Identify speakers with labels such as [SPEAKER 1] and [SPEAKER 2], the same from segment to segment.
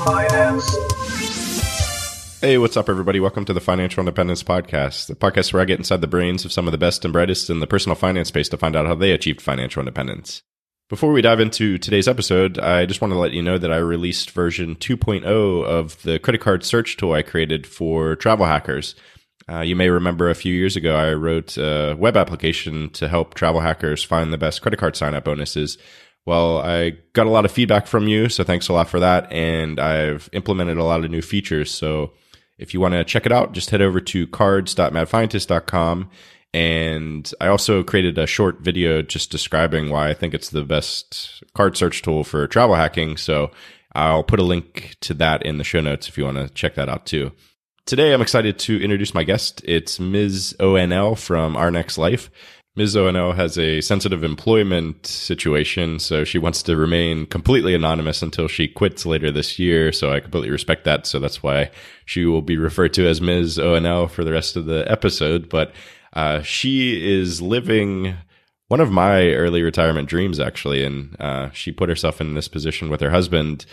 [SPEAKER 1] Finance.
[SPEAKER 2] Hey, what's up, everybody? Welcome to the Financial Independence Podcast, the podcast where I get inside the brains of some of the best and brightest in the personal finance space to find out how they achieved financial independence. Before we dive into today's episode, I just want to let you know that I released version 2.0 of the credit card search tool I created for travel hackers. You may remember a few years ago, I wrote a web application to help travel hackers find the best credit card sign-up bonuses. Well, I got a lot of feedback from you, so thanks a lot for that. And I've implemented a lot of new features. So if you want to check it out, just head over to cards.madscientist.com. And I also created a short video just describing why I think it's the best card search tool for travel hacking. So I'll put a link to that in the show notes if you want to check that out too. Today, I'm excited to introduce my guest. It's Ms. ONL from Our Next Life. Ms. ONL has a sensitive employment situation, so she wants to remain completely anonymous until she quits later this year. So I completely respect that. So that's why she will be referred to as Ms. ONL for the rest of the episode. But she is living one of my early retirement dreams, actually. And she put herself in this position with her husband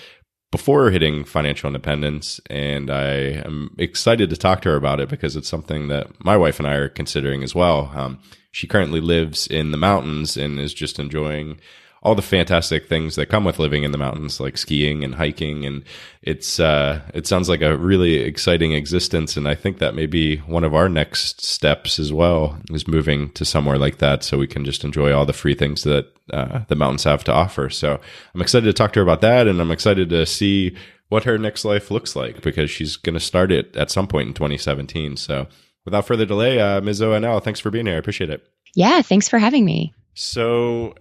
[SPEAKER 2] before hitting financial independence. And I am excited to talk to her about it because it's something that my wife and I are considering as well. She currently lives in the mountains and is just enjoying all the fantastic things that come with living in the mountains, like skiing and hiking. And it sounds like a really exciting existence. And I think that may be one of our next steps as well, is moving to somewhere like that so we can just enjoy all the free things that the mountains have to offer. So I'm excited to talk to her about that. And I'm excited to see what her next life looks like because she's going to start it at some point in 2017. So without further delay, Ms. ONL, thanks for being here. I appreciate it.
[SPEAKER 3] Yeah, thanks for having me.
[SPEAKER 2] So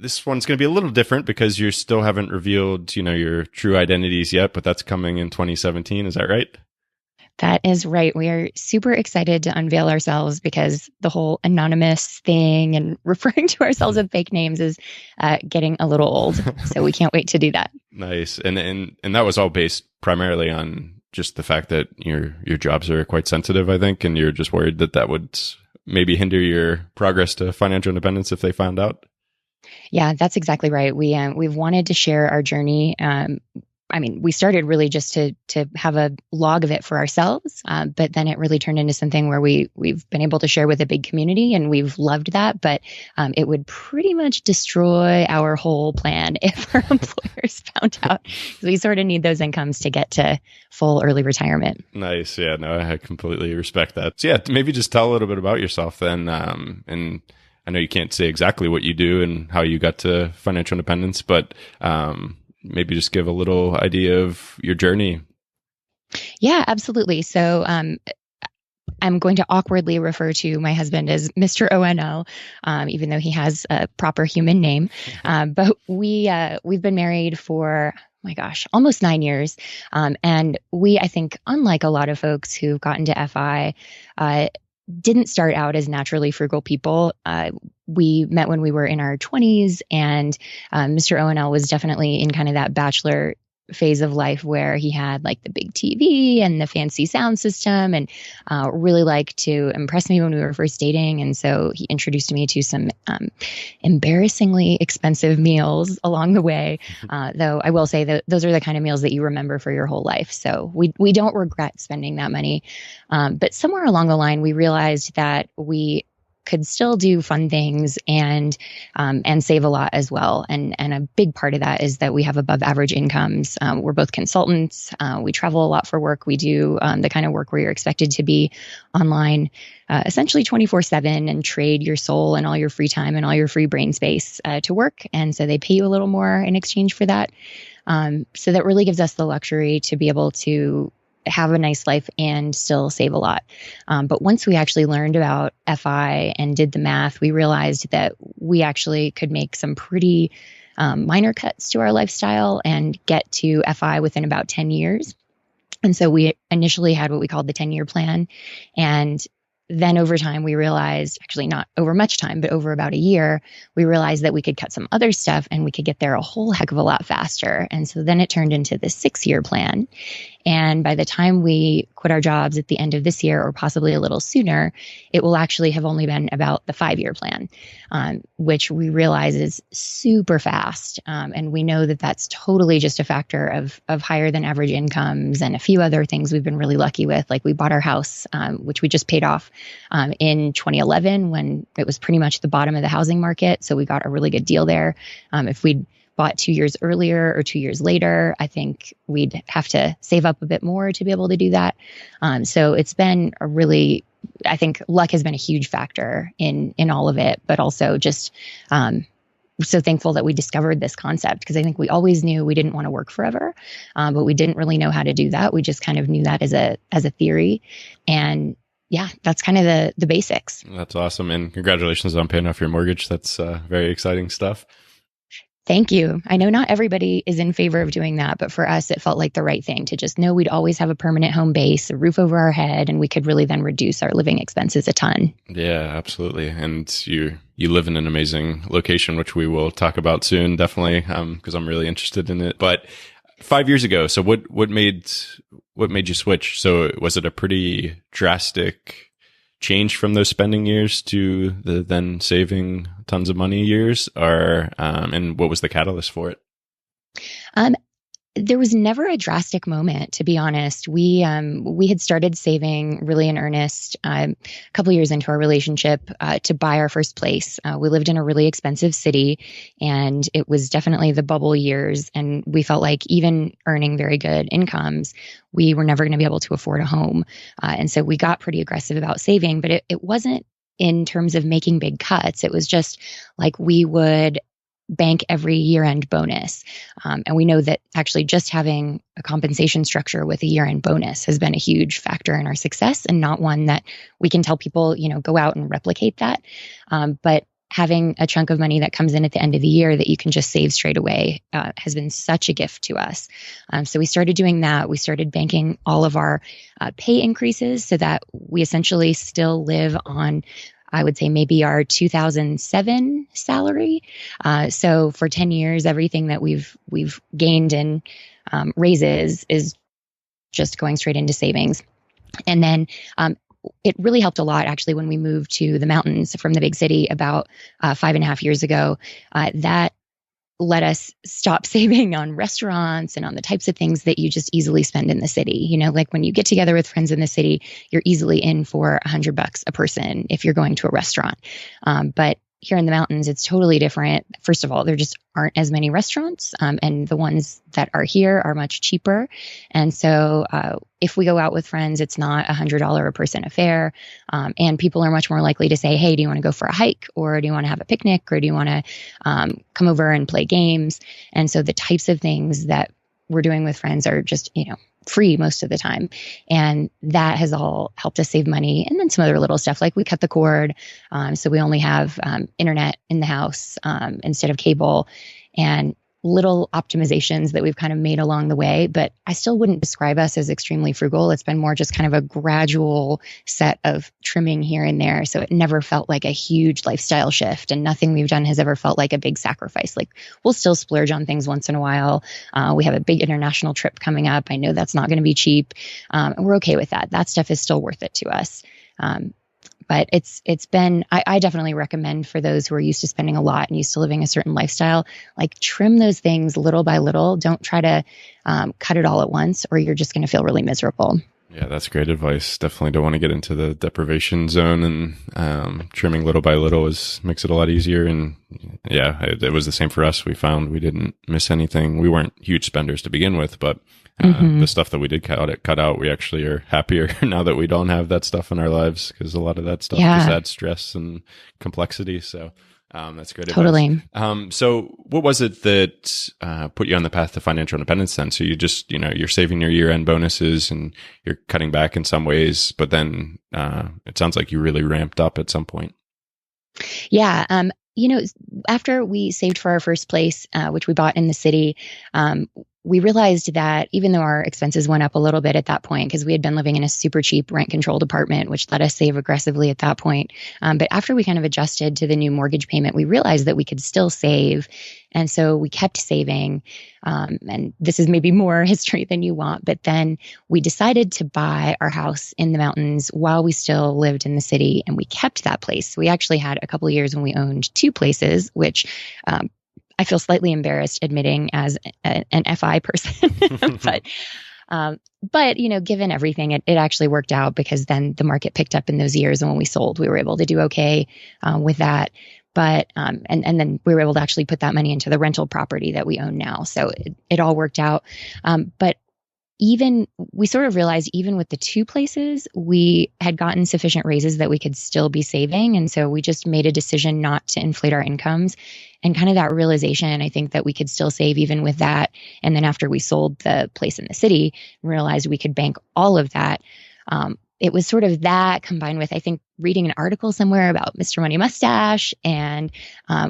[SPEAKER 2] this one's going to be a little different because you still haven't revealed, your true identities yet, but that's coming in 2017. Is that right?
[SPEAKER 3] That is right. We are super excited to unveil ourselves because the whole anonymous thing and referring to ourselves with fake names is getting a little old. So we can't wait to do that.
[SPEAKER 2] Nice. And that was all based primarily on just the fact that your jobs are quite sensitive, I think, and you're just worried that would maybe hinder your progress to financial independence if they found out.
[SPEAKER 3] Yeah, that's exactly right. We've wanted to share our journey. We started really just to have a log of it for ourselves, but then it really turned into something where we've been able to share with a big community, and we've loved that. But it would pretty much destroy our whole plan if our employers found out. We sort of need those incomes to get to full early retirement.
[SPEAKER 2] Nice. Yeah, no, I completely respect that. So yeah, maybe just tell a little bit about yourself then, and I know you can't say exactly what you do and how you got to financial independence, but maybe just give a little idea of your journey.
[SPEAKER 3] Yeah, absolutely. So I'm going to awkwardly refer to my husband as Mr. ONL, even though he has a proper human name. But we've been married for, my gosh, almost 9 years. And we, I think, unlike a lot of folks who've gotten to FI, didn't start out as naturally frugal people. We met when we were in our 20s, and Mr. ONL was definitely in kind of that bachelor phase of life where he had like the big TV and the fancy sound system, and really liked to impress me when we were first dating. And so he introduced me to some embarrassingly expensive meals along the way. Though I will say that those are the kind of meals that you remember for your whole life. So we don't regret spending that money. But somewhere along the line, we realized that we could still do fun things and save a lot as well. And a big part of that is that we have above average incomes. We're both consultants. We travel a lot for work. We do the kind of work where you're expected to be online essentially 24/7 and trade your soul and all your free time and all your free brain space to work. And so they pay you a little more in exchange for that. So that really gives us the luxury to be able to have a nice life and still save a lot. But once we actually learned about FI and did the math, we realized that we actually could make some pretty minor cuts to our lifestyle and get to FI within about 10 years. And so we initially had what we called the 10-year plan. And then over time, we realized, actually not over much time, but over about a year, we realized that we could cut some other stuff and we could get there a whole heck of a lot faster. And so then it turned into the 6-year plan. And by the time we quit our jobs at the end of this year, or possibly a little sooner, it will actually have only been about the 5-year plan, which we realize is super fast. And we know that that's totally just a factor of higher than average incomes and a few other things we've been really lucky with. Like we bought our house, which we just paid off in 2011 when it was pretty much the bottom of the housing market. So we got a really good deal there. If we'd bought 2 years earlier or 2 years later, I think we'd have to save up a bit more to be able to do that. So it's been a really, I think luck has been a huge factor in all of it, but also just so thankful that we discovered this concept, because I think we always knew we didn't want to work forever, but we didn't really know how to do that. We just kind of knew that as a theory. And yeah, that's kind of the basics.
[SPEAKER 2] That's awesome. And congratulations on paying off your mortgage. That's very exciting stuff.
[SPEAKER 3] Thank you. I know not everybody is in favor of doing that, but for us, it felt like the right thing to just know we'd always have a permanent home base, a roof over our head, and we could really then reduce our living expenses a ton.
[SPEAKER 2] Yeah, absolutely. And you live in an amazing location, which we will talk about soon, definitely, because I'm really interested in it. But 5 years ago, so what made you switch? So was it a pretty drastic change from those spending years to the then saving tons of money years, or and what was the catalyst for it?
[SPEAKER 3] There was never a drastic moment, to be honest. We had started saving really in earnest a couple of years into our relationship to buy our first place. We lived in a really expensive city, and it was definitely the bubble years. And we felt like even earning very good incomes, we were never going to be able to afford a home. And so we got pretty aggressive about saving, but it wasn't in terms of making big cuts. It was just like we would bank every year-end bonus. And we know that actually just having a compensation structure with a year-end bonus has been a huge factor in our success, and not one that we can tell people, go out and replicate that. But having a chunk of money that comes in at the end of the year that you can just save straight away has been such a gift to us. So we started doing that. We started banking all of our pay increases so that we essentially still live on, I would say, maybe our 2007 salary. So for 10 years, everything that we've gained in raises is just going straight into savings. And then it really helped a lot, actually, when we moved to the mountains from the big city about 5.5 years ago. That let us stop saving on restaurants and on the types of things that you just easily spend in the city. Like when you get together with friends in the city, you're easily in for $100 a person if you're going to a restaurant. But here in the mountains, it's totally different. First of all, there just aren't as many restaurants, and the ones that are here are much cheaper. And so if we go out with friends, it's not $100 a person affair. And people are much more likely to say, hey, do you want to go for a hike, or do you want to have a picnic, or do you want to come over and play games? And so the types of things that we're doing with friends are just, free most of the time. And that has all helped us save money. And then some other little stuff, like we cut the cord. So we only have internet in the house instead of cable, and little optimizations that we've kind of made along the way. But I still wouldn't describe us as extremely frugal. It's been more just kind of a gradual set of trimming here and there. So it never felt like a huge lifestyle shift, and nothing we've done has ever felt like a big sacrifice. Like we'll still splurge on things once in a while. We have a big international trip coming up. I know that's not going to be cheap. And we're okay with that. That stuff is still worth it to us. But it's been, I definitely recommend for those who are used to spending a lot and used to living a certain lifestyle, like trim those things little by little. Don't try to cut it all at once, or you're just going to feel really miserable.
[SPEAKER 2] Yeah, that's great advice. Definitely don't want to get into the deprivation zone, and trimming little by little makes it a lot easier. And yeah, it was the same for us. We found we didn't miss anything. We weren't huge spenders to begin with, but the stuff that we did cut out, we actually are happier now that we don't have that stuff in our lives, because a lot of that stuff just adds stress and complexity. So that's great
[SPEAKER 3] Totally.
[SPEAKER 2] advice. So what was it that put you on the path to financial independence then? So you just, you're saving your year-end bonuses and you're cutting back in some ways, but then it sounds like you really ramped up at some point.
[SPEAKER 3] Yeah. After we saved for our first place, which we bought in the city, we realized that even though our expenses went up a little bit at that point, because we had been living in a super cheap rent controlled apartment, which let us save aggressively at that point. But after we kind of adjusted to the new mortgage payment, we realized that we could still save. And so we kept saving. And this is maybe more history than you want, but then we decided to buy our house in the mountains while we still lived in the city, and we kept that place. We actually had a couple of years when we owned two places, which I feel slightly embarrassed admitting as an FI person, but given everything, it actually worked out, because then the market picked up in those years, and when we sold, we were able to do okay with that. But and then we were able to actually put that money into the rental property that we own now, so it all worked out. But we sort of realized even with the two places, we had gotten sufficient raises that we could still be saving. And so we just made a decision not to inflate our incomes, and kind of that realization, I think, that we could still save even with that. And then after we sold the place in the city, realized we could bank all of that. It was sort of that combined with, I think, reading an article somewhere about Mr. Money Mustache. And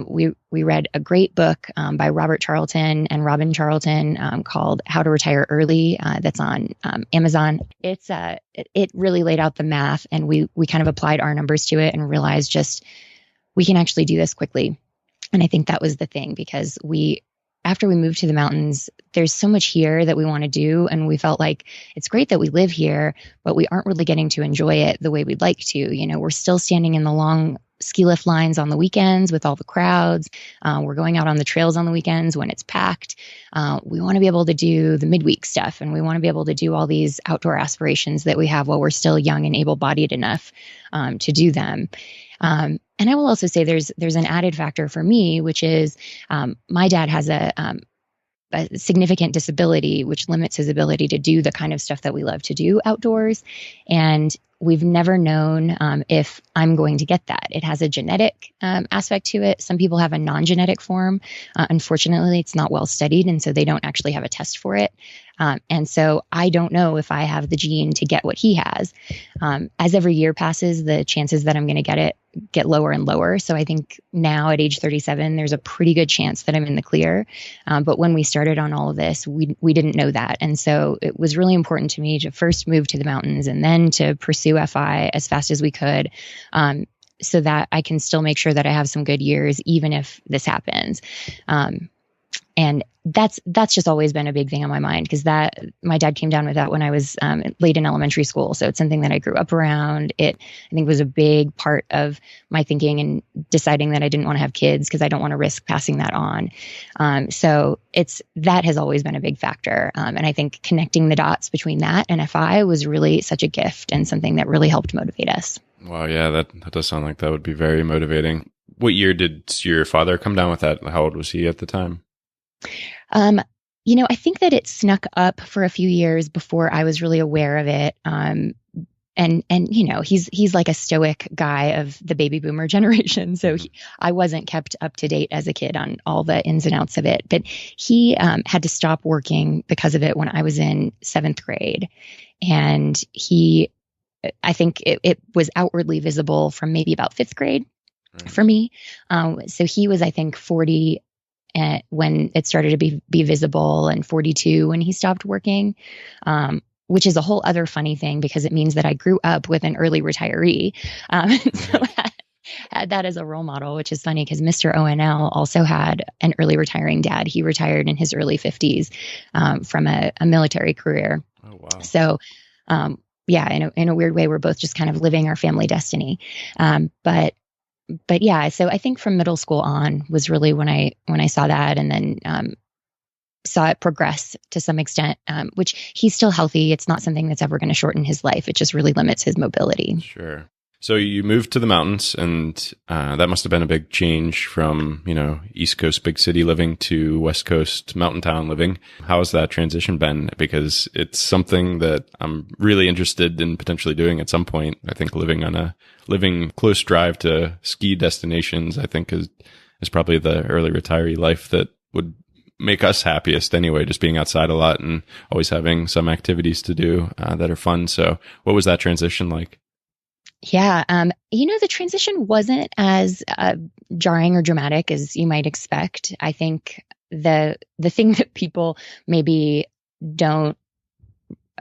[SPEAKER 3] we read a great book by Robert Charlton and Robin Charlton called How to Retire Early. That's on Amazon. It really laid out the math, and we kind of applied our numbers to it and realized just we can actually do this quickly. And I think that was the thing, because after we moved to the mountains, there's so much here that we want to do. And we felt like it's great that we live here, but we aren't really getting to enjoy it the way we'd like to. We're still standing in the long ski lift lines on the weekends with all the crowds. We're going out on the trails on the weekends when it's packed. We want to be able to do the midweek stuff, and we want to be able to do all these outdoor aspirations that we have while we're still young and able-bodied enough to do them. And I will also say there's an added factor for me, which is my dad has a significant disability, which limits his ability to do the kind of stuff that we love to do outdoors. And we've never known if I'm going to get that. It has a genetic aspect to it. Some people have a non-genetic form. Unfortunately, it's not well studied, and so they don't actually have a test for it. And so I don't know if I have the gene to get what he has. As every year passes, the chances that I'm going to get it get lower and lower. So I think now at age 37, there's a pretty good chance that I'm in the clear. But when we started on all of this, we didn't know that. And so it was really important to me to first move to the mountains and then to pursue FI as fast as we could, so that I can still make sure that I have some good years, even if this happens. And that's just always been a big thing on my mind, because my dad came down with that when I was late in elementary school. So it's something that I grew up around. It, I think, was a big part of my thinking and deciding that I didn't want to have kids because I don't want to risk passing that on. So that has always been a big factor. And I think connecting the dots between that and FI was really such a gift and something that really helped motivate us.
[SPEAKER 2] Wow. Yeah, that does sound like that would be very motivating. What year did your father come down with that? How old was he at the time?
[SPEAKER 3] I think that it snuck up for a few years before I was really aware of it. And he's like a stoic guy of the baby boomer generation. So I wasn't kept up to date as a kid on all the ins and outs of it, but he had to stop working because of it when I was in 7th grade. And I think it was outwardly visible from maybe about 5th grade for me. So he was, I think, 40 when it started to be visible, and 42 when he stopped working, which is a whole other funny thing because it means that I grew up with an early retiree. So had that as a role model, which is funny because Mr. ONL also had an early retiring dad. He retired in his early 50s from a military career.
[SPEAKER 2] Oh, wow. So,
[SPEAKER 3] in a weird way, we're both just kind of living our family destiny. But yeah, so I think from middle school on was really when I saw that, and then saw it progress to some extent, which he's still healthy. It's not something that's ever going to shorten his life. It just really limits his mobility.
[SPEAKER 2] Sure. So you moved to the mountains, and that must have been a big change from, East Coast big city living to West Coast mountain town living. How has that transition been? Because it's something that I'm really interested in potentially doing at some point. I think living close drive to ski destinations, I think is probably the early retiree life that would make us happiest anyway, just being outside a lot and always having some activities to do that are fun. So what was that transition like?
[SPEAKER 3] Yeah. The transition wasn't as jarring or dramatic as you might expect. I think the thing that people maybe don't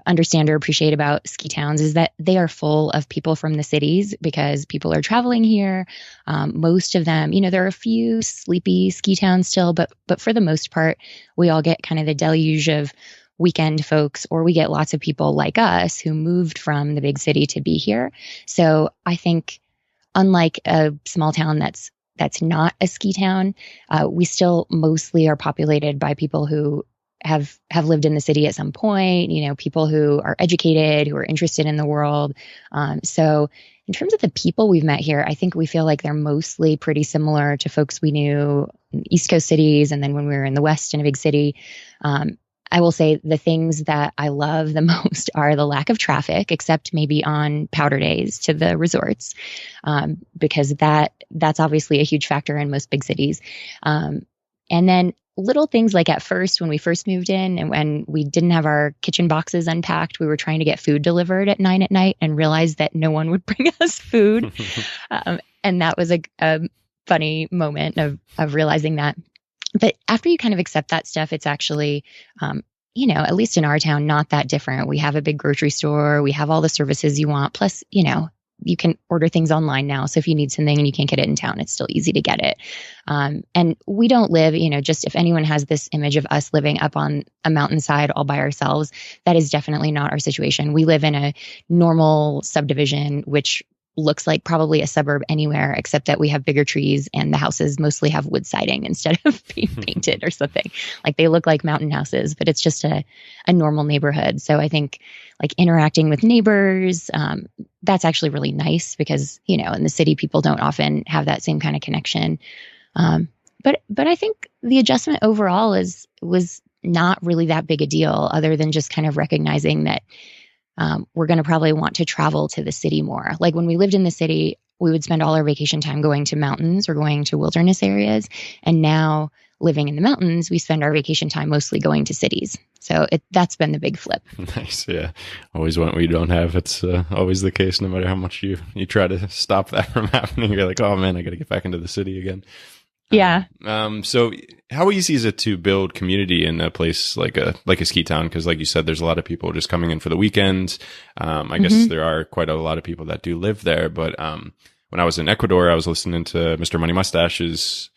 [SPEAKER 3] understand or appreciate about ski towns is that they are full of people from the cities because people are traveling here. Most of them, there are a few sleepy ski towns still, but for the most part, we all get kind of the deluge of weekend folks, or we get lots of people like us who moved from the big city to be here. So I think, unlike a small town that's not a ski town, we still mostly are populated by people who have lived in the city at some point, people who are educated, who are interested in the world. So in terms of the people we've met here, I think we feel like they're mostly pretty similar to folks we knew in East Coast cities. And then when we were in the West in a big city, I will say the things that I love the most are the lack of traffic, except maybe on powder days to the resorts, because that's obviously a huge factor in most big cities. And then little things like at first, when we first moved in and when we didn't have our kitchen boxes unpacked, we were trying to get food delivered at 9 at night and realized that no one would bring us food. And that was a funny moment of realizing that. But after you kind of accept that stuff, it's actually, at least in our town, not that different. We have a big grocery store. We have all the services you want. Plus, you can order things online now. So if you need something and you can't get it in town, it's still easy to get it. And we don't live, just if anyone has this image of us living up on a mountainside all by ourselves, that is definitely not our situation. We live in a normal subdivision, which looks like probably a suburb anywhere, except that we have bigger trees and the houses mostly have wood siding instead of being painted or something. Like they look like mountain houses, but it's just a normal neighborhood. So I think like interacting with neighbors, that's actually really nice because, in the city, people don't often have that same kind of connection. But I think the adjustment overall was not really that big a deal, other than just kind of recognizing that we're going to probably want to travel to the city more. Like when we lived in the city, we would spend all our vacation time going to mountains or going to wilderness areas. And now living in the mountains, we spend our vacation time mostly going to cities. So that's been the big flip.
[SPEAKER 2] Nice. Yeah. Always want what you don't have. It's always the case, no matter how much you try to stop that from happening. You're like, oh man, I got to get back into the city again.
[SPEAKER 3] Yeah.
[SPEAKER 2] So how easy is it to build community in a place like a ski town? Because like you said, there's a lot of people just coming in for the weekends. I guess there are quite a lot of people that do live there. But when I was in Ecuador, I was listening to Mr. Money Mustache's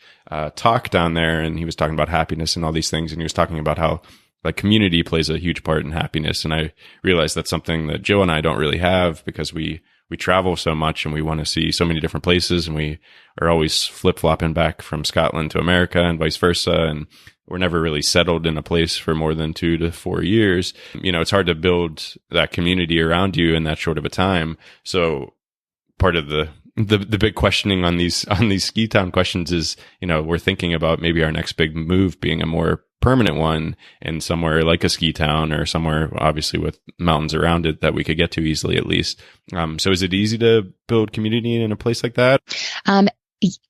[SPEAKER 2] talk down there, and he was talking about happiness and all these things. And he was talking about how like community plays a huge part in happiness. And I realized that's something that Joe and I don't really have because we travel so much and we want to see so many different places, and we are always flip-flopping back from Scotland to America and vice versa. And we're never really settled in a place for more than 2 to 4 years. It's hard to build that community around you in that short of a time. So part of the big questioning on these ski town questions is, we're thinking about maybe our next big move being a more permanent one in somewhere like a ski town or somewhere obviously with mountains around it that we could get to easily at least. So is it easy to build community in a place like that?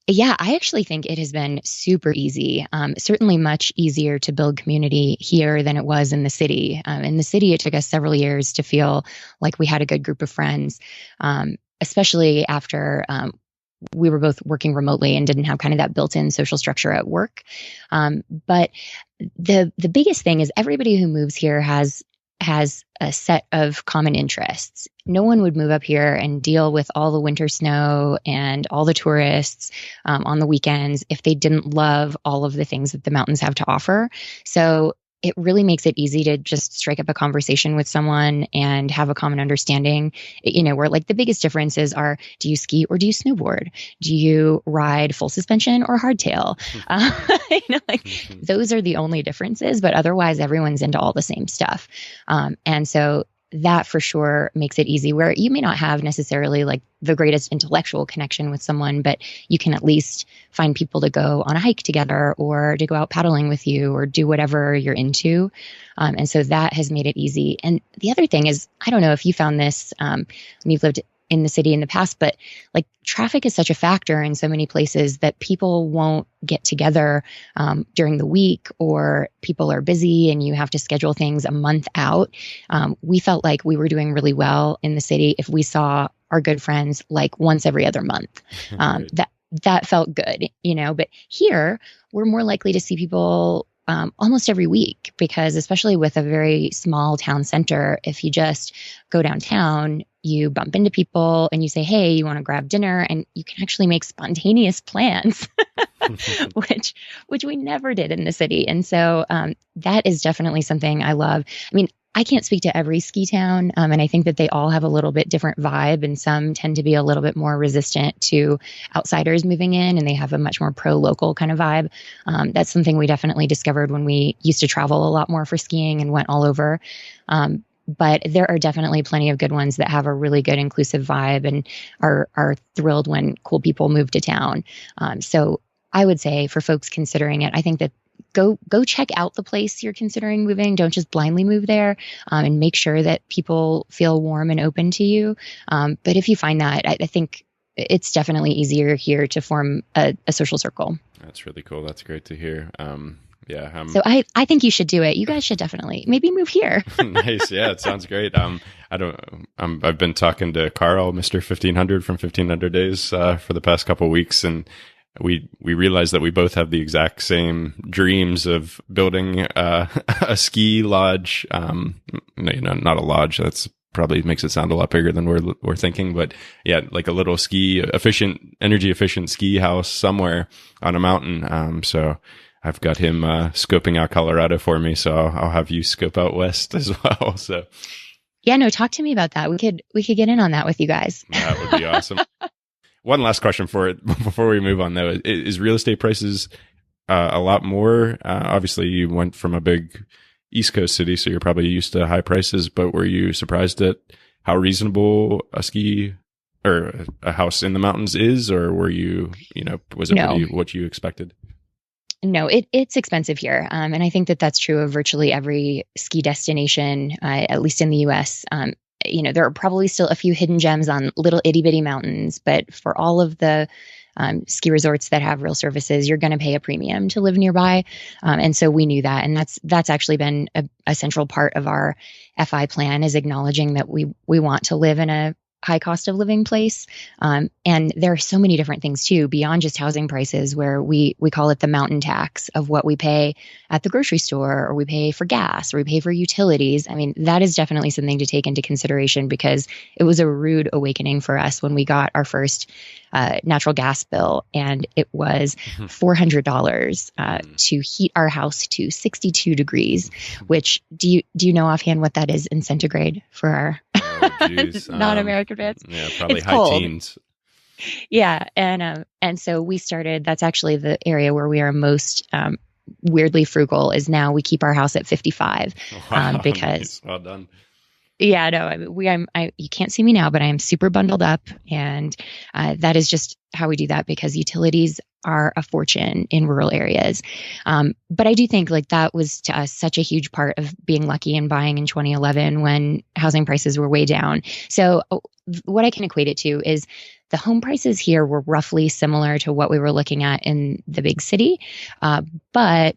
[SPEAKER 3] Yeah, I actually think it has been super easy. Certainly much easier to build community here than it was in the city. In the city, it took us several years to feel like we had a good group of friends, especially after we were both working remotely and didn't have kind of that built-in social structure at work. But the biggest thing is everybody who moves here has a set of common interests. No one would move up here and deal with all the winter snow and all the tourists on the weekends if they didn't love all of the things that the mountains have to offer. So it really makes it easy to just strike up a conversation with someone and have a common understanding, where like the biggest differences are, do you ski or do you snowboard? Do you ride full suspension or hardtail? Those are the only differences, but otherwise everyone's into all the same stuff. And so that for sure makes it easy, where you may not have necessarily like the greatest intellectual connection with someone, but you can at least find people to go on a hike together or to go out paddling with you or do whatever you're into. And so that has made it easy. And the other thing is, I don't know if you found this when you've lived in the city in the past, but like traffic is such a factor in so many places that people won't get together during the week, or people are busy and you have to schedule things a month out. We felt like we were doing really well in the city if we saw our good friends like once every other month. That felt good, but here we're more likely to see people almost every week, because especially with a very small town center, if you just go downtown, you bump into people and you say, hey, you want to grab dinner? And you can actually make spontaneous plans, which we never did in the city. And so that is definitely something I love. I mean, I can't speak to every ski town, and I think that they all have a little bit different vibe, and some tend to be a little bit more resistant to outsiders moving in, and they have a much more pro-local kind of vibe. That's something we definitely discovered when we used to travel a lot more for skiing and went all over. But there are definitely plenty of good ones that have a really good inclusive vibe and are thrilled when cool people move to town. So I would say for folks considering it, I think that go check out the place you're considering moving. Don't just blindly move there, and make sure that people feel warm and open to you. But if you find that, I think it's definitely easier here to form a social circle.
[SPEAKER 2] That's really cool. That's great to hear.
[SPEAKER 3] So I think you should do it. You guys should definitely maybe move here.
[SPEAKER 2] Nice. Yeah, it sounds great. I've been talking to Carl, Mr. 1500 from 1500 Days, for the past couple of weeks, and we realized that we both have the exact same dreams of building a ski lodge. Not a lodge. That's probably makes it sound a lot bigger than we're thinking, but yeah, like a little energy efficient ski house somewhere on a mountain. So I've got him scoping out Colorado for me, so I'll have you scope out west as well. So
[SPEAKER 3] yeah, no, talk to me about that. We could get in on that with you guys.
[SPEAKER 2] That would be awesome. One last question for it before we move on, though. Is real estate prices a lot more? Obviously, you went from a big East Coast city, so you're probably used to high prices, but were you surprised at how reasonable a ski or a house in the mountains is, or were you, was it pretty what you expected?
[SPEAKER 3] No, it's expensive here. And I think that that's true of virtually every ski destination, at least in the US. There are probably still a few hidden gems on little itty bitty mountains, but for all of the ski resorts that have real services, you're going to pay a premium to live nearby. And so we knew that. And that's actually been a central part of our FI plan, is acknowledging that we want to live in a high cost of living place. And there are so many different things too, beyond just housing prices, where we call it the mountain tax of what we pay at the grocery store, or we pay for gas, or we pay for utilities. I mean, that is definitely something to take into consideration, because it was a rude awakening for us when we got our first natural gas bill, and it was $400 to heat our house to 62 degrees, which do you know offhand what that is in centigrade for our non-American fans?
[SPEAKER 2] Yeah, probably
[SPEAKER 3] it's
[SPEAKER 2] high
[SPEAKER 3] cold.
[SPEAKER 2] teens.
[SPEAKER 3] Yeah, and so we started. That's actually the area where we are most weirdly frugal. Is now we keep our house at 55 because
[SPEAKER 2] nice. Well done.
[SPEAKER 3] Yeah, no, you can't see me now, but I am super bundled up, and that is just how we do that, because utilities are a fortune in rural areas. But I do think like that was to us such a huge part of being lucky and buying in 2011 when housing prices were way down. So what I can equate it to is the home prices here were roughly similar to what we were looking at in the big city, but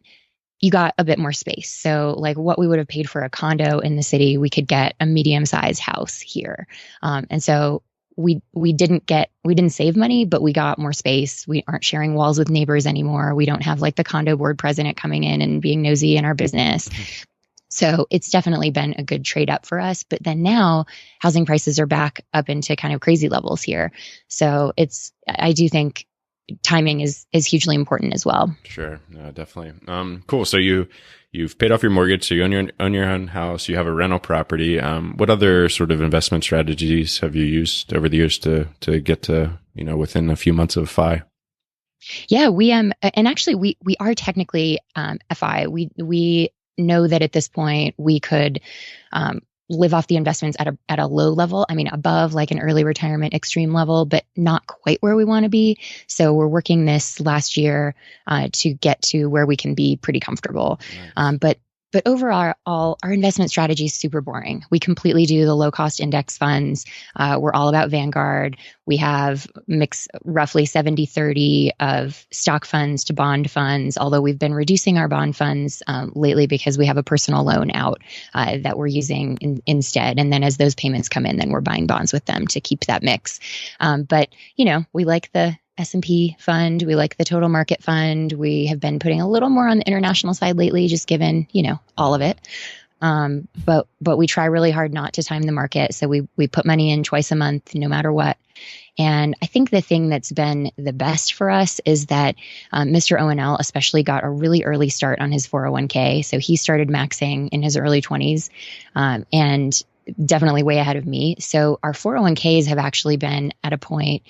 [SPEAKER 3] you got a bit more space. So like what we would have paid for a condo in the city, we could get a medium-sized house here. And so we didn't save money, but we got more space. We aren't sharing walls with neighbors anymore. We don't have like the condo board president coming in and being nosy in our business. So it's definitely been a good trade up for us. But then now housing prices are back up into kind of crazy levels here. So I do think timing is hugely important as well.
[SPEAKER 2] Sure. No, definitely. Cool. So you've paid off your mortgage, so you own your own house, you have a rental property. What other sort of investment strategies have you used over the years to get to, within a few months of FI?
[SPEAKER 3] Yeah, we and actually we are technically FI. We know that at this point we could live off the investments at a low level. I mean, above like an early retirement extreme level, but not quite where we want to be. So we're working this last year to get to where we can be pretty comfortable. Nice. But overall, our investment strategy is super boring. We completely do the low cost index funds. We're all about Vanguard. We have mix roughly 70-30 of stock funds to bond funds, although we've been reducing our bond funds lately because we have a personal loan out that we're using instead. And then as those payments come in, then we're buying bonds with them to keep that mix. But, we like the S&P fund. We like the total market fund. We have been putting a little more on the international side lately, just given, all of it. But we try really hard not to time the market. So we put money in twice a month, no matter what. And I think the thing that's been the best for us is that Mr. O&L especially got a really early start on his 401k. So he started maxing in his early 20s and definitely way ahead of me. So our 401ks have actually been at a point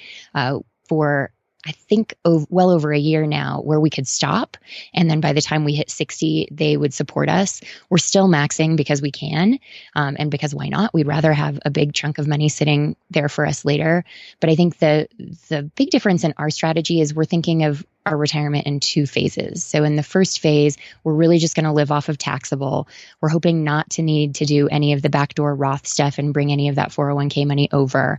[SPEAKER 3] for I think well over a year now where we could stop. And then by the time we hit 60, they would support us. We're still maxing because we can. And because why not? We'd rather have a big chunk of money sitting there for us later. But I think the big difference in our strategy is we're thinking of our retirement in two phases. So in the first phase, we're really just going to live off of taxable. We're hoping not to need to do any of the backdoor Roth stuff and bring any of that 401k money over.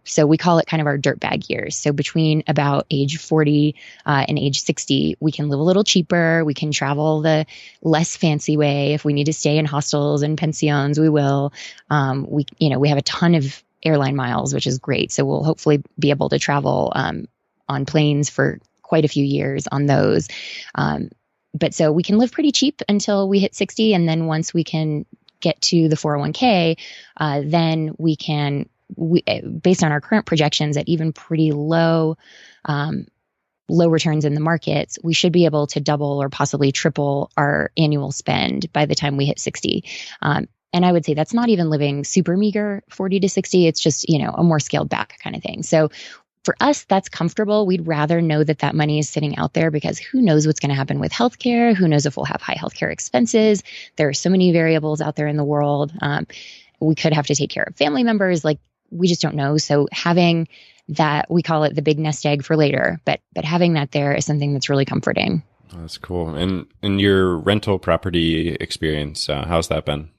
[SPEAKER 3] So we call it kind of our dirtbag years. So between about age 40 and age 60, we can live a little cheaper. We can travel the less fancy way. If we need to stay in hostels and pensions, we will. We have a ton of airline miles, which is great. So we'll hopefully be able to travel on planes for quite a few years on those. But so we can live pretty cheap until we hit 60. And then once we can get to the 401k, then we can, based on our current projections at even pretty low returns in the markets, we should be able to double or possibly triple our annual spend by the time we hit 60. And I would say that's not even living super meager 40 to 60. It's just, a more scaled back kind of thing. So for us, that's comfortable. We'd rather know that money is sitting out there because who knows what's going to happen with healthcare? Who knows if we'll have high healthcare expenses? There are so many variables out there in the world. We could have to take care of family members. We just don't know. So having that, we call it the big nest egg for later, but having that there is something that's really comforting.
[SPEAKER 2] Oh, that's cool. And in your rental property experience, how's that been?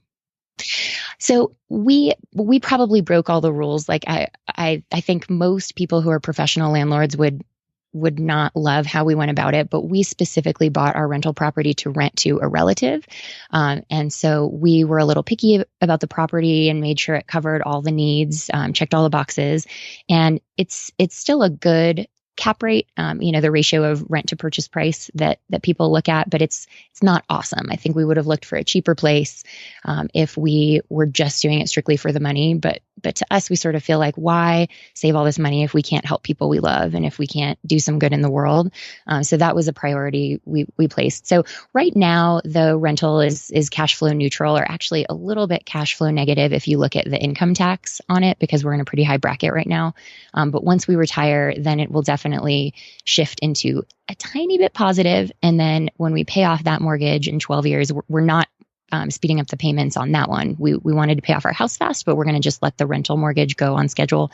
[SPEAKER 3] So we probably broke all the rules. I think most people who are professional landlords would not love how we went about it, but we specifically bought our rental property to rent to a relative. And so we were a little picky about the property and made sure it covered all the needs, checked all the boxes. And it's still a good cap rate, the ratio of rent to purchase price that people look at, but it's not awesome. I think we would have looked for a cheaper place if we were just doing it strictly for the money. But to us, we sort of feel like, why save all this money if we can't help people we love and if we can't do some good in the world? So that was a priority we placed. So right now, the rental is cash flow neutral, or actually a little bit cash flow negative if you look at the income tax on it, because we're in a pretty high bracket right now. But once we retire, then it will definitely shift into a tiny bit positive. And then when we pay off that mortgage in 12 years, we're not speeding up the payments on that one. We wanted to pay off our house fast, but we're going to just let the rental mortgage go on schedule.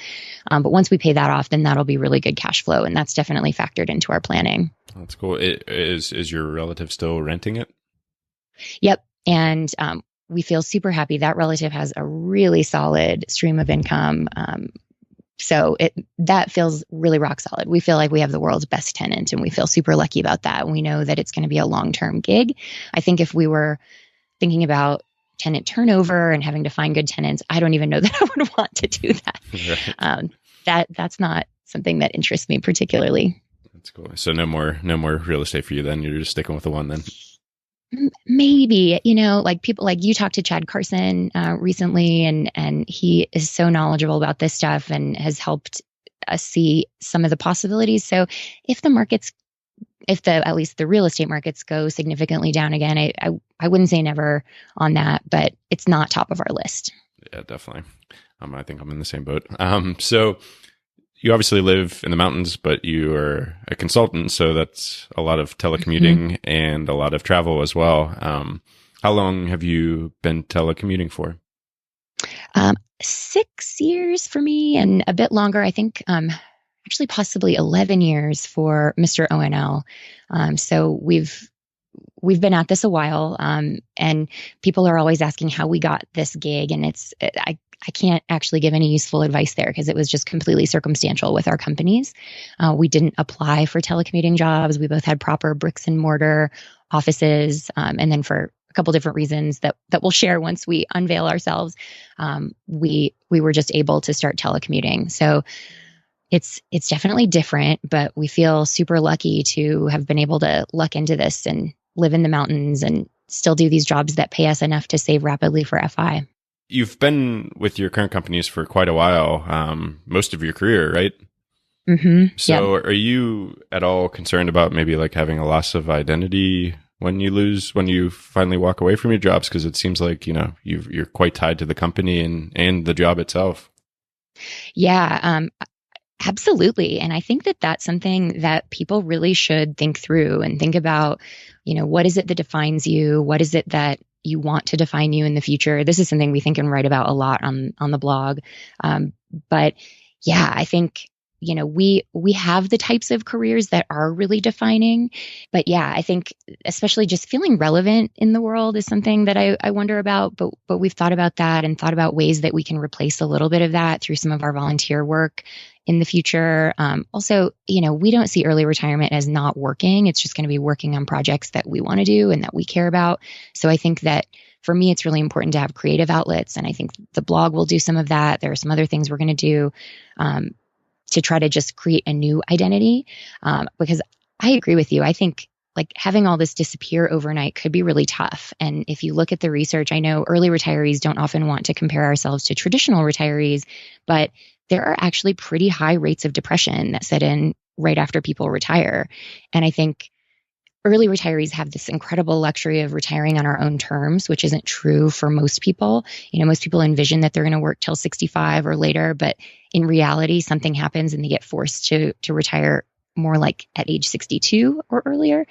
[SPEAKER 3] But once we pay that off, then that'll be really good cash flow. And that's definitely factored into our planning.
[SPEAKER 2] That's cool. Is your relative still renting it?
[SPEAKER 3] Yep. And we feel super happy. That relative has a really solid stream of income. So that feels really rock solid. We feel like we have the world's best tenant, and we feel super lucky about that. And we know that it's going to be a long-term gig. I think if we were thinking about tenant turnover and having to find good tenants, I don't even know that I would want to do that. Right. That's not something that interests me particularly.
[SPEAKER 2] That's cool. So no more real estate for you then. You're just sticking with the one then.
[SPEAKER 3] Maybe, people like you talked to Chad Carson recently, and he is so knowledgeable about this stuff and has helped us see some of the possibilities. So if at least the real estate markets go significantly down again, I wouldn't say never on that, but it's not top of our list.
[SPEAKER 2] Yeah, definitely. I think I'm in the same boat. So you obviously live in the mountains, but you are a consultant, so that's a lot of telecommuting and a lot of travel as well. How long have you been telecommuting for?
[SPEAKER 3] 6 years for me, and a bit longer. I think actually possibly 11 years for Mr. O&L. So we've been at this a while, and people are always asking how we got this gig, and I can't actually give any useful advice there because it was just completely circumstantial with our companies. We didn't apply for telecommuting jobs. We both had proper bricks and mortar offices, and then for a couple different reasons that we'll share once we unveil ourselves, we were just able to start telecommuting. So It's definitely different, but we feel super lucky to have been able to luck into this and live in the mountains and still do these jobs that pay us enough to save rapidly for FI.
[SPEAKER 2] You've been with your current companies for quite a while, most of your career, right?
[SPEAKER 3] Mm-hmm.
[SPEAKER 2] So
[SPEAKER 3] Yep.
[SPEAKER 2] are you at all concerned about maybe like having a loss of identity when you finally walk away from your jobs? Because it seems like, you're quite tied to the company and the job itself.
[SPEAKER 3] Yeah, absolutely. And I think that that's something that people really should think through and think about, what is it that defines you? What is it that you want to define you in the future? This is something we think and write about a lot on the blog. But yeah, I think, we have the types of careers that are really defining. But yeah, I think especially just feeling relevant in the world is something that I wonder about. But we've thought about that and thought about ways that we can replace a little bit of that through some of our volunteer work in the future. Also, we don't see early retirement as not working. It's just going to be working on projects that we want to do and that we care about. So I think that for me, it's really important to have creative outlets. And I think the blog will do some of that. There are some other things we're going to do to try to just create a new identity. Because I agree with you. I think like having all this disappear overnight could be really tough. And if you look at the research, I know early retirees don't often want to compare ourselves to traditional retirees, but there are actually pretty high rates of depression that set in right after people retire. And I think early retirees have this incredible luxury of retiring on our own terms, which isn't true for most people. Most people envision that they're going to work till 65 or later, but in reality, something happens and they get forced to retire more like at age 62 or earlier.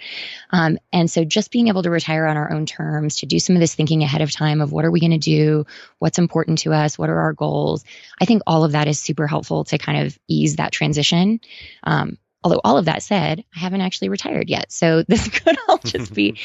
[SPEAKER 3] And so just being able to retire on our own terms, to do some of this thinking ahead of time of what are we going to do? What's important to us? What are our goals? I think all of that is super helpful to kind of ease that transition. Although all of that said, I haven't actually retired yet. So this could all just be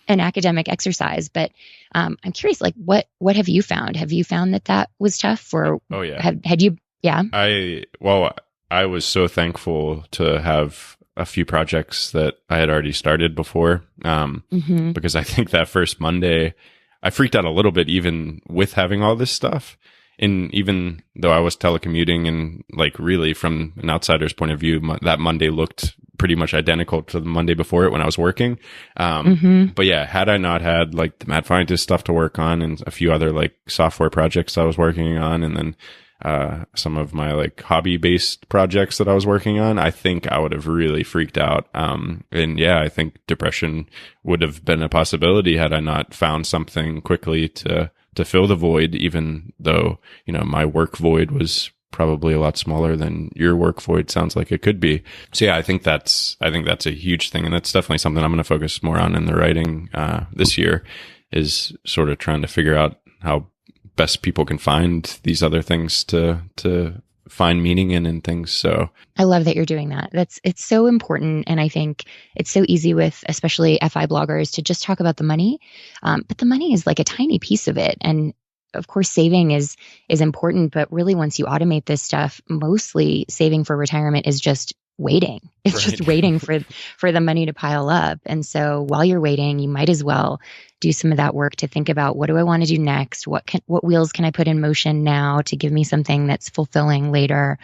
[SPEAKER 3] an academic exercise. But I'm curious, like, what have you found? Have you found that was tough? Or
[SPEAKER 2] Oh yeah.
[SPEAKER 3] had you? Yeah.
[SPEAKER 2] I was so thankful to have a few projects that I had already started before. Because I think that first Monday, I freaked out a little bit, even with having all this stuff. And even though I was telecommuting and like really from an outsider's point of view, that Monday looked pretty much identical to the Monday before it when I was working. But yeah, had I not had like the mad scientist stuff to work on and a few other like software projects I was working on, and then some of my like hobby based projects that I was working on, I think I would have really freaked out. And yeah, I think depression would have been a possibility had I not found something quickly to fill the void, even though, my work void was probably a lot smaller than your work void sounds like it could be. So yeah, I think that's a huge thing. And that's definitely something I'm going to focus more on in the writing, this year, is sort of trying to figure out how best people can find these other things to find meaning in and things. So
[SPEAKER 3] I love that you're doing that. It's so important. And I think it's so easy with especially FI bloggers to just talk about the money. But the money is like a tiny piece of it. And of course, saving is important. But really, once you automate this stuff, mostly saving for retirement is just waiting. It's
[SPEAKER 2] Right.
[SPEAKER 3] just waiting for the money to pile up. And so while you're waiting, you might as well do some of that work to think about, what do I want to do next? What wheels can I put in motion now to give me something that's fulfilling later?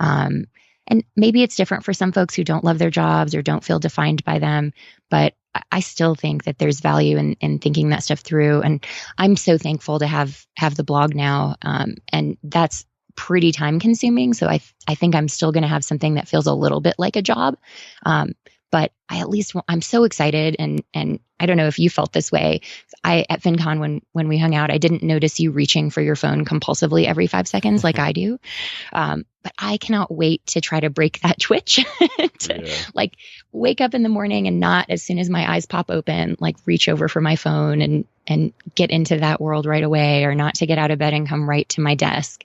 [SPEAKER 3] And maybe it's different for some folks who don't love their jobs or don't feel defined by them, but I still think that there's value in thinking that stuff through. And I'm so thankful to have the blog now. And that's pretty time consuming. So I think I'm still going to have something that feels a little bit like a job. But I'm so excited. And I don't know if you felt this way. At FinCon, when we hung out, I didn't notice you reaching for your phone compulsively every 5 seconds like I do. But I cannot wait to try to break that twitch to like wake up in the morning and not, as soon as my eyes pop open, like reach over for my phone and get into that world right away, or not to get out of bed and come right to my desk.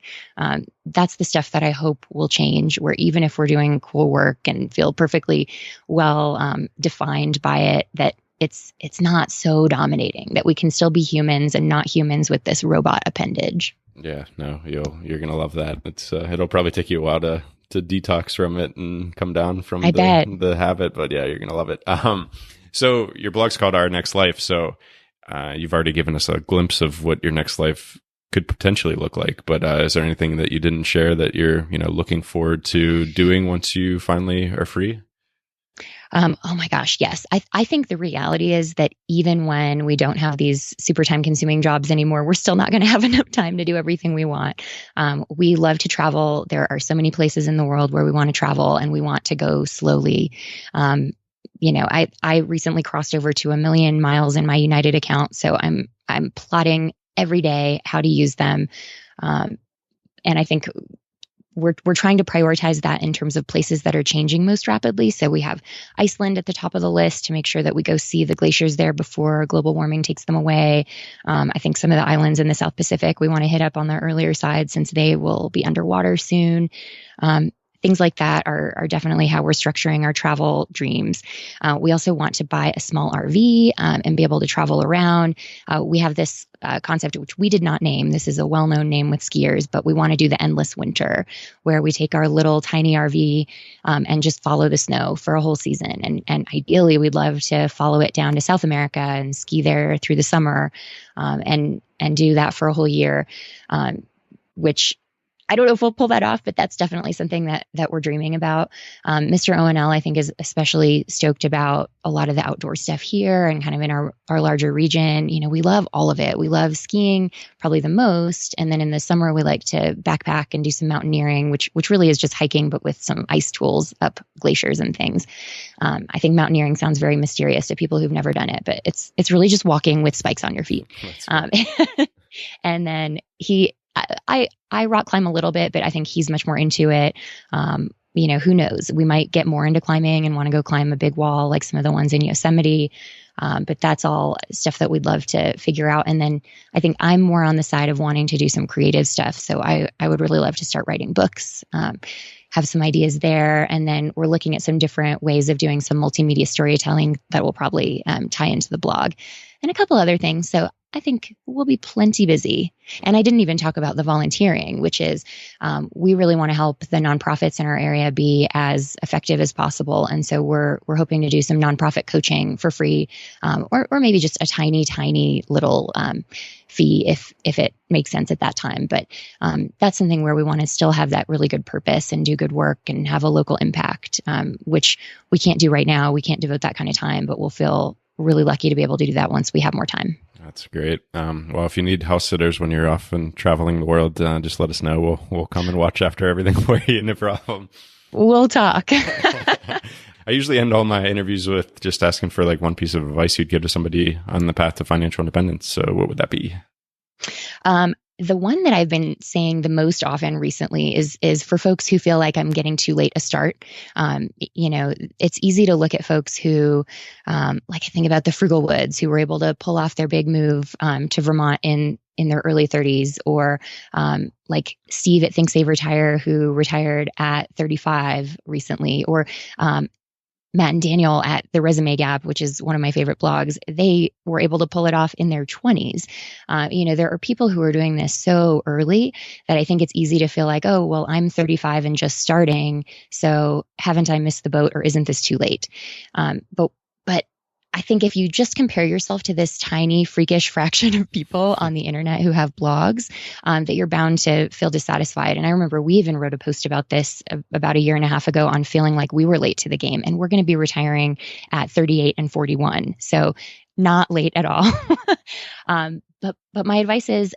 [SPEAKER 3] That's the stuff that I hope will change, where even if we're doing cool work and feel perfectly well defined by it, that it's not so dominating, that we can still be humans and not humans with this robot appendage.
[SPEAKER 2] Yeah, no, you're gonna love that. It'll probably take you a while to detox from it and come down from the habit, but yeah, you're gonna love it. So your blog's called Our Next Life. So you've already given us a glimpse of what your next life could potentially look like. But is there anything that you didn't share that you're, looking forward to doing once you finally are free?
[SPEAKER 3] Oh my gosh, yes. I think the reality is that even when we don't have these super time consuming jobs anymore, we're still not going to have enough time to do everything we want. We love to travel. There are so many places in the world where we want to travel and we want to go slowly. I recently crossed over to 1 million miles in my United account. So I'm plotting every day how to use them. And I think we're trying to prioritize that in terms of places that are changing most rapidly. So we have Iceland at the top of the list to make sure that we go see the glaciers there before global warming takes them away. I think some of the islands in the South Pacific we want to hit up on the earlier side since they will be underwater soon. Things like that are definitely how we're structuring our travel dreams. We also want to buy a small RV and be able to travel around. We have this concept, which we did not name. This is a well-known name with skiers, but we want to do the endless winter, where we take our little tiny RV and just follow the snow for a whole season. And ideally, we'd love to follow it down to South America and ski there through the summer and do that for a whole year, which I don't know if we'll pull that off, but that's definitely something that we're dreaming about. Mr. ONL, I think, is especially stoked about a lot of the outdoor stuff here and kind of in our larger region. We love all of it. We love skiing probably the most. And then in the summer, we like to backpack and do some mountaineering, which really is just hiking, but with some ice tools up glaciers and things. I think mountaineering sounds very mysterious to people who've never done it, but it's really just walking with spikes on your feet. And then I rock climb a little bit, but I think he's much more into it. Who knows? We might get more into climbing and want to go climb a big wall like some of the ones in Yosemite. But that's all stuff that we'd love to figure out. And then I think I'm more on the side of wanting to do some creative stuff. So I would really love to start writing books, have some ideas there. And then we're looking at some different ways of doing some multimedia storytelling that will probably tie into the blog and a couple other things. So I think we'll be plenty busy. And I didn't even talk about the volunteering, which is we really want to help the nonprofits in our area be as effective as possible. And so we're hoping to do some nonprofit coaching for free, or maybe just a tiny little fee if it makes sense at that time. But that's something where we want to still have that really good purpose and do good work and have a local impact, which we can't do right now. We can't devote that kind of time, but we'll feel really lucky to be able to do that once we have more time.
[SPEAKER 2] That's great. Well, if you need house sitters when you're off and traveling the world, just let us know. We'll come and watch after everything for you. No problem.
[SPEAKER 3] We'll talk.
[SPEAKER 2] I usually end all my interviews with just asking for like one piece of advice you'd give to somebody on the path to financial independence. So what would that be?
[SPEAKER 3] The one that I've been saying the most often recently is for folks who feel like I'm getting too late a start. It's easy to look at folks who, I think about the Frugal Woods, who were able to pull off their big move to Vermont in their early 30s, or like Steve at Think Save Retire, who retired at 35 recently, or Matt and Daniel at the Resume Gap, which is one of my favorite blogs. They were able to pull it off in their 20s. There are people who are doing this so early that I think it's easy to feel like, oh, well, I'm 35 and just starting, so haven't I missed the boat, or isn't this too late? But I think if you just compare yourself to this tiny, freakish fraction of people on the internet who have blogs, that you're bound to feel dissatisfied. And I remember we even wrote a post about this about a year and a half ago on feeling like we were late to the game, and we're going to be retiring at 38 and 41. So not late at all. But my advice is,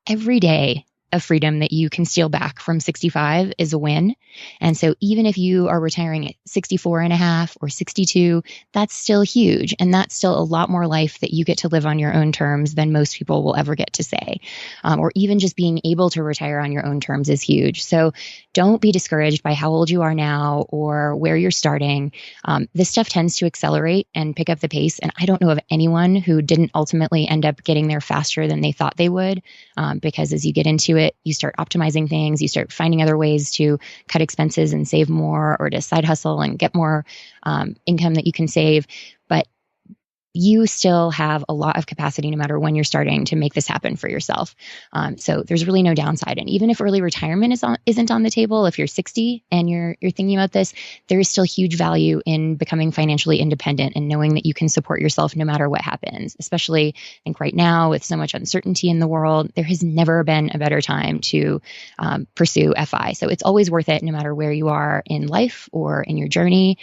[SPEAKER 3] every day of freedom that you can steal back from 65 is a win. And so even if you are retiring at 64 and a half or 62, that's still huge. And that's still a lot more life that you get to live on your own terms than most people will ever get to say. Or even just being able to retire on your own terms is huge. So don't be discouraged by how old you are now or where you're starting. This stuff tends to accelerate and pick up the pace. And I don't know of anyone who didn't ultimately end up getting there faster than they thought they would, because as you get into it, you start optimizing things, you start finding other ways to cut expenses and save more, or to side hustle and get more income that you can save. But you still have a lot of capacity no matter when you're starting to make this happen for yourself. So there's really no downside. And even if early retirement isn't on the table, if you're 60 and you're thinking about this, there is still huge value in becoming financially independent and knowing that you can support yourself no matter what happens. Especially, I think right now with so much uncertainty in the world, there has never been a better time to pursue FI. So it's always worth it no matter where you are in life or in your journey.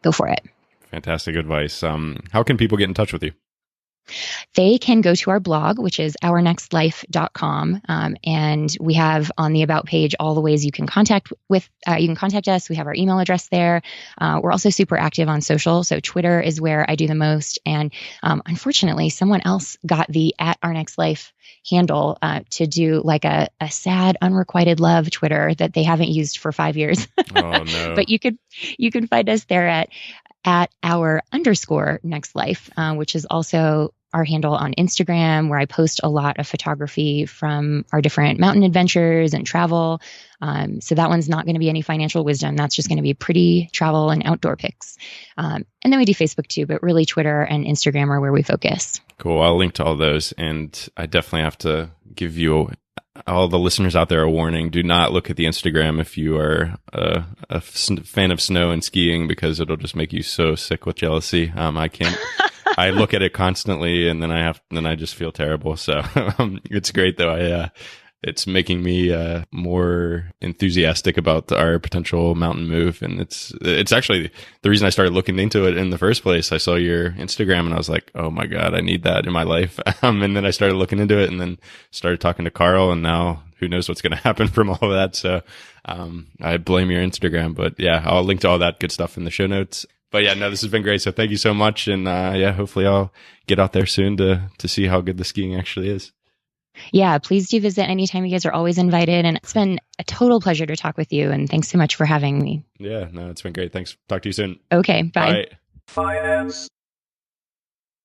[SPEAKER 3] Go for it.
[SPEAKER 2] Fantastic advice. How can people get in touch with you?
[SPEAKER 3] They can go to our blog, which is ournextlife.com. And we have on the about page all the ways you can contact us. We have our email address there. We're also super active on social. So Twitter is where I do the most. And unfortunately, someone else got the @ournextlife handle to do like a sad unrequited love Twitter that they haven't used for 5 years.
[SPEAKER 2] Oh no.
[SPEAKER 3] But you can find us there at our_nextlife, which is also our handle on Instagram, where I post a lot of photography from our different mountain adventures and travel. So that one's not going to be any financial wisdom. That's just going to be pretty travel and outdoor pics. And then we do Facebook too, but really Twitter and Instagram are where we focus.
[SPEAKER 2] Cool. I'll link to all those. And I definitely have to give you all the listeners out there a warning. Do not look at the Instagram if you are a fan of snow and skiing, because it'll just make you so sick with jealousy. I can't. I look at it constantly, and then I just feel terrible. So it's great though. It's making me more enthusiastic about our potential mountain move, and it's actually the reason I started looking into it in the first place. I saw your Instagram, and I was like, "Oh my god, I need that in my life." And then I started looking into it, and then started talking to Carl, and now who knows what's going to happen from all of that. So I blame your Instagram, but yeah, I'll link to all that good stuff in the show notes. But yeah, no, this has been great. So thank you so much, and hopefully I'll get out there soon to see how good the skiing actually is.
[SPEAKER 3] Yeah, please do visit anytime. You guys are always invited. And it's been a total pleasure to talk with you. And thanks so much for having me.
[SPEAKER 2] Yeah, no, it's been great. Thanks. Talk to you soon.
[SPEAKER 3] Okay, bye.
[SPEAKER 2] Bye. Finance.